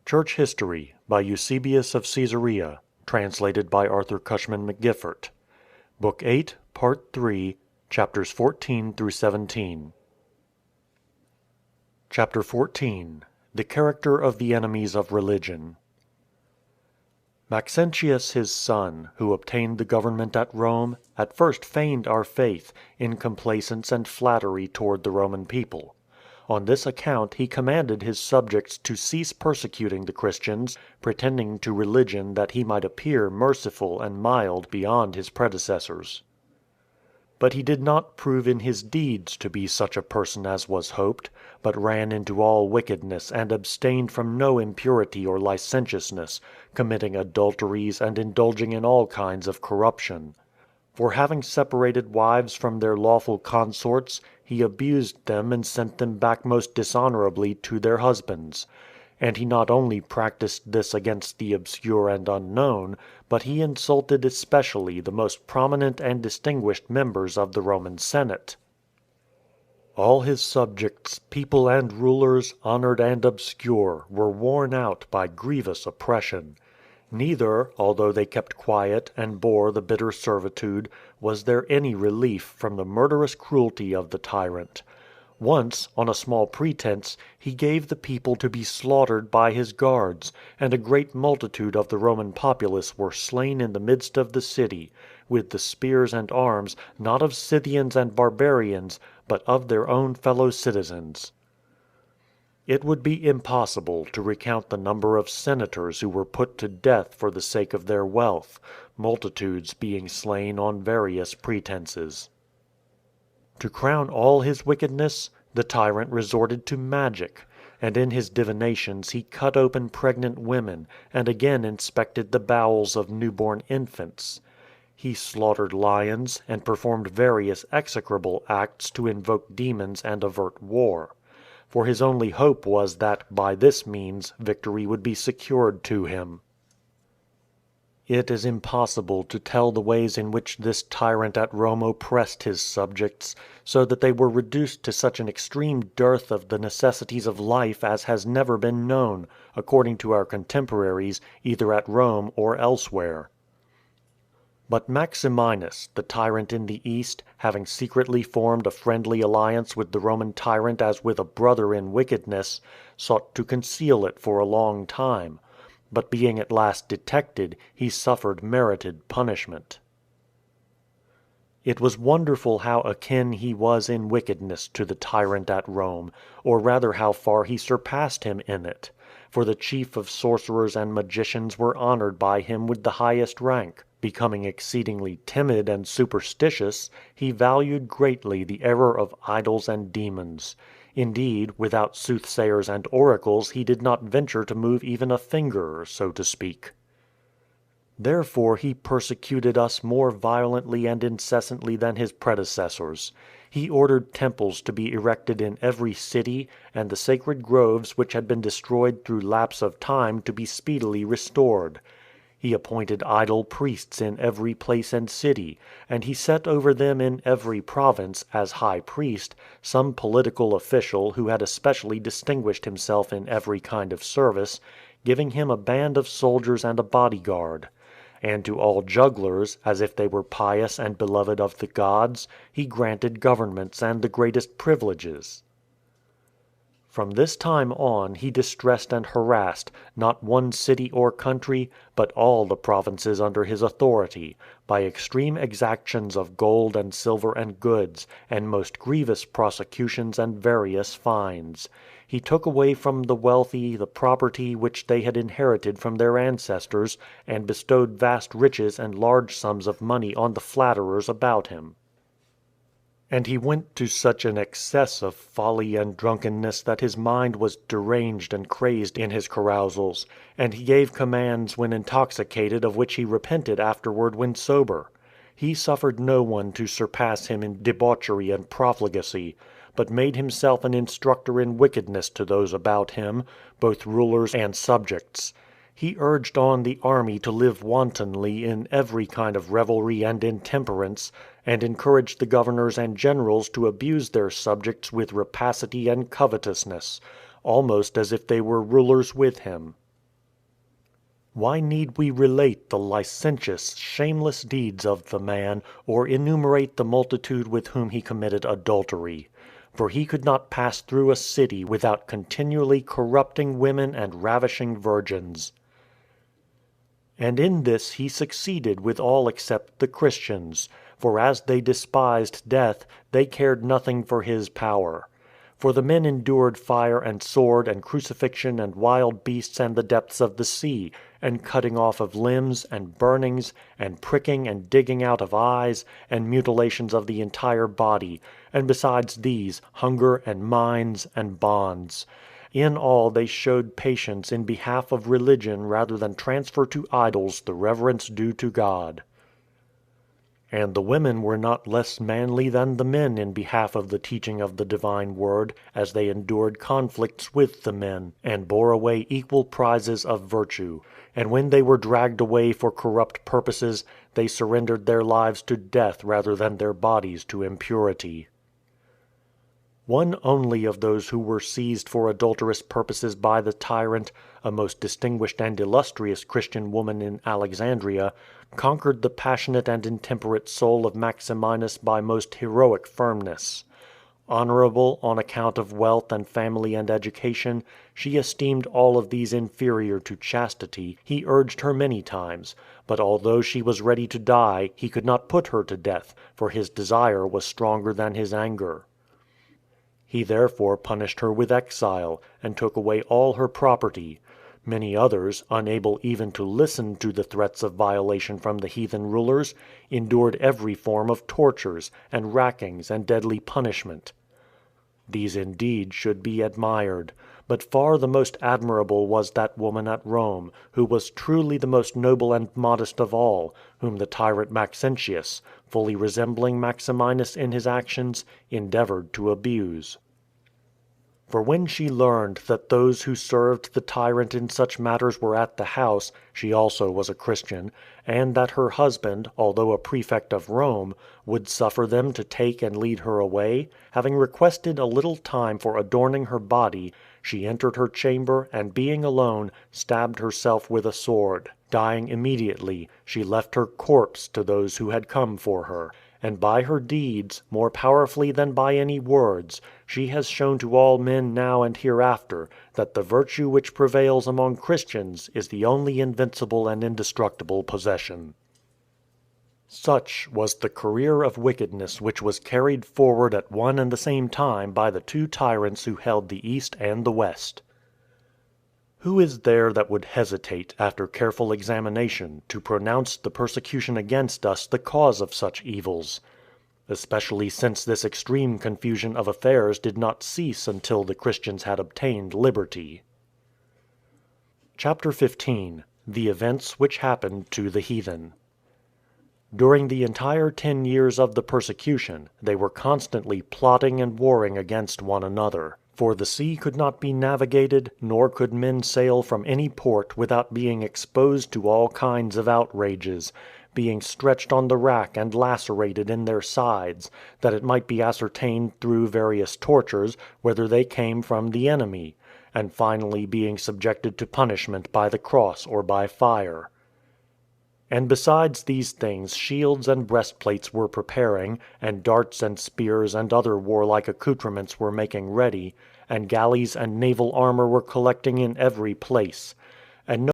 Church History by Eusebius of Caesarea, translated by Arthur Cushman McGiffert. Book 8, Part 3, Chapters 14 through 17. Chapter 14. The Character of the Enemies of Religion. Maxentius his son, who obtained the government at Rome, at first feigned our faith, in complaisance and flattery toward the Roman people. On this account he commanded his subjects to cease persecuting the Christians, pretending to religion that he might appear merciful and mild beyond his predecessors. But he did not prove in his deeds to be such a person as was hoped, but ran into all wickedness and abstained from no impurity or licentiousness, committing adulteries and indulging in all kinds of corruption. For having separated wives from their lawful consorts, he abused them and sent them back most dishonorably to their husbands. And he not only practiced this against the obscure and unknown, but he insulted especially the most prominent and distinguished members of the Roman Senate. All his subjects, people and rulers, honored and obscure, were worn out by grievous oppression. Neither, although they kept quiet and bore the bitter servitude, was there any relief from the murderous cruelty of the tyrant. Once, on a small pretense, he gave the people to be slaughtered by his guards, and a great multitude of the Roman populace were slain in the midst of the city, with the spears and arms, not of Scythians and barbarians, but of their own fellow citizens. It would be impossible to recount the number of senators who were put to death for the sake of their wealth, multitudes being slain on various pretenses. To crown all his wickedness, the tyrant resorted to magic, and in his divinations he cut open pregnant women, and again inspected the bowels of newborn infants. He slaughtered lions, and performed various execrable acts to invoke demons and avert war. For his only hope was that, by this means, victory would be secured to him. It is impossible to tell the ways in which this tyrant at Rome oppressed his subjects, so that they were reduced to such an extreme dearth of the necessities of life as has never been known, according to our contemporaries, either at Rome or elsewhere. But Maximinus, the tyrant in the East, having secretly formed a friendly alliance with the Roman tyrant as with a brother in wickedness, sought to conceal it for a long time. But being at last detected, he suffered merited punishment. It was wonderful how akin he was in wickedness to the tyrant at Rome, or rather how far he surpassed him in it. For the chief of sorcerers and magicians were honored by him with the highest rank. Becoming exceedingly timid and superstitious, he valued greatly the error of idols and demons. Indeed, without soothsayers and oracles he did not venture to move even a finger, so to speak. Therefore he persecuted us more violently and incessantly than his predecessors. He ordered temples to be erected in every city, and the sacred groves which had been destroyed through lapse of time to be speedily restored. He appointed idol priests in every place and city, and he set over them in every province, as high priest, some political official who had especially distinguished himself in every kind of service, giving him a band of soldiers and a bodyguard. And to all jugglers, as if they were pious and beloved of the gods, he granted governments and the greatest privileges. From this time on he distressed and harassed, not one city or country, but all the provinces under his authority, by extreme exactions of gold and silver and goods, and most grievous prosecutions and various fines. He took away from the wealthy the property which they had inherited from their ancestors, and bestowed vast riches and large sums of money on the flatterers about him. And he went to such an excess of folly and drunkenness that his mind was deranged and crazed in his carousals, and he gave commands when intoxicated of which he repented afterward when sober. He suffered no one to surpass him in debauchery and profligacy, but made himself an instructor in wickedness to those about him, both rulers and subjects. He urged on the army to live wantonly in every kind of revelry and intemperance, and encouraged the governors and generals to abuse their subjects with rapacity and covetousness, almost as if they were rulers with him. Why need we relate the licentious, shameless deeds of the man, or enumerate the multitude with whom he committed adultery? For he could not pass through a city without continually corrupting women and ravishing virgins. And in this he succeeded with all except the Christians, for as they despised death, they cared nothing for his power. For the men endured fire and sword and crucifixion and wild beasts and the depths of the sea, and cutting off of limbs, and burnings, and pricking and digging out of eyes, and mutilations of the entire body, and besides these, hunger and mines and bonds. In all they showed patience in behalf of religion rather than transfer to idols the reverence due to God. And the women were not less manly than the men in behalf of the teaching of the divine word, as they endured conflicts with the men, and bore away equal prizes of virtue. And when they were dragged away for corrupt purposes, they surrendered their lives to death rather than their bodies to impurity. One only of those who were seized for adulterous purposes by the tyrant, a most distinguished and illustrious Christian woman in Alexandria, conquered the passionate and intemperate soul of Maximinus by most heroic firmness. Honorable on account of wealth and family and education, she esteemed all of these inferior to chastity. He urged her many times, but although she was ready to die, he could not put her to death, for his desire was stronger than his anger. He therefore punished her with exile, and took away all her property. Many others, unable even to listen to the threats of violation from the heathen rulers, endured every form of tortures, and rackings and deadly punishment. These indeed should be admired. But far the most admirable was that woman at Rome, who was truly the most noble and modest of all, whom the tyrant Maxentius, fully resembling Maximinus in his actions, endeavored to abuse. For when she learned that those who served the tyrant in such matters were at the house, she also was a Christian, and that her husband, although a prefect of Rome, would suffer them to take and lead her away, having requested a little time for adorning her body, she entered her chamber, and being alone, stabbed herself with a sword. Dying immediately, she left her corpse to those who had come for her. And by her deeds, more powerfully than by any words, she has shown to all men now and hereafter that the virtue which prevails among Christians is the only invincible and indestructible possession. Such was the career of wickedness which was carried forward at one and the same time by the two tyrants who held the East and the West. Who is there that would hesitate, after careful examination, to pronounce the persecution against us the cause of such evils? Especially since this extreme confusion of affairs did not cease until the Christians had obtained liberty. Chapter 15. The Events which Happened to the Heathen. During the entire 10 years of the persecution, they were constantly plotting and warring against one another. For the sea could not be navigated, nor could men sail from any port without being exposed to all kinds of outrages, being stretched on the rack and lacerated in their sides, that it might be ascertained through various tortures whether they came from the enemy, and finally being subjected to punishment by the cross or by fire. And besides these things shields and breastplates were preparing, and darts and spears and other warlike accoutrements were making ready, and galleys and naval armor were collecting in every place. And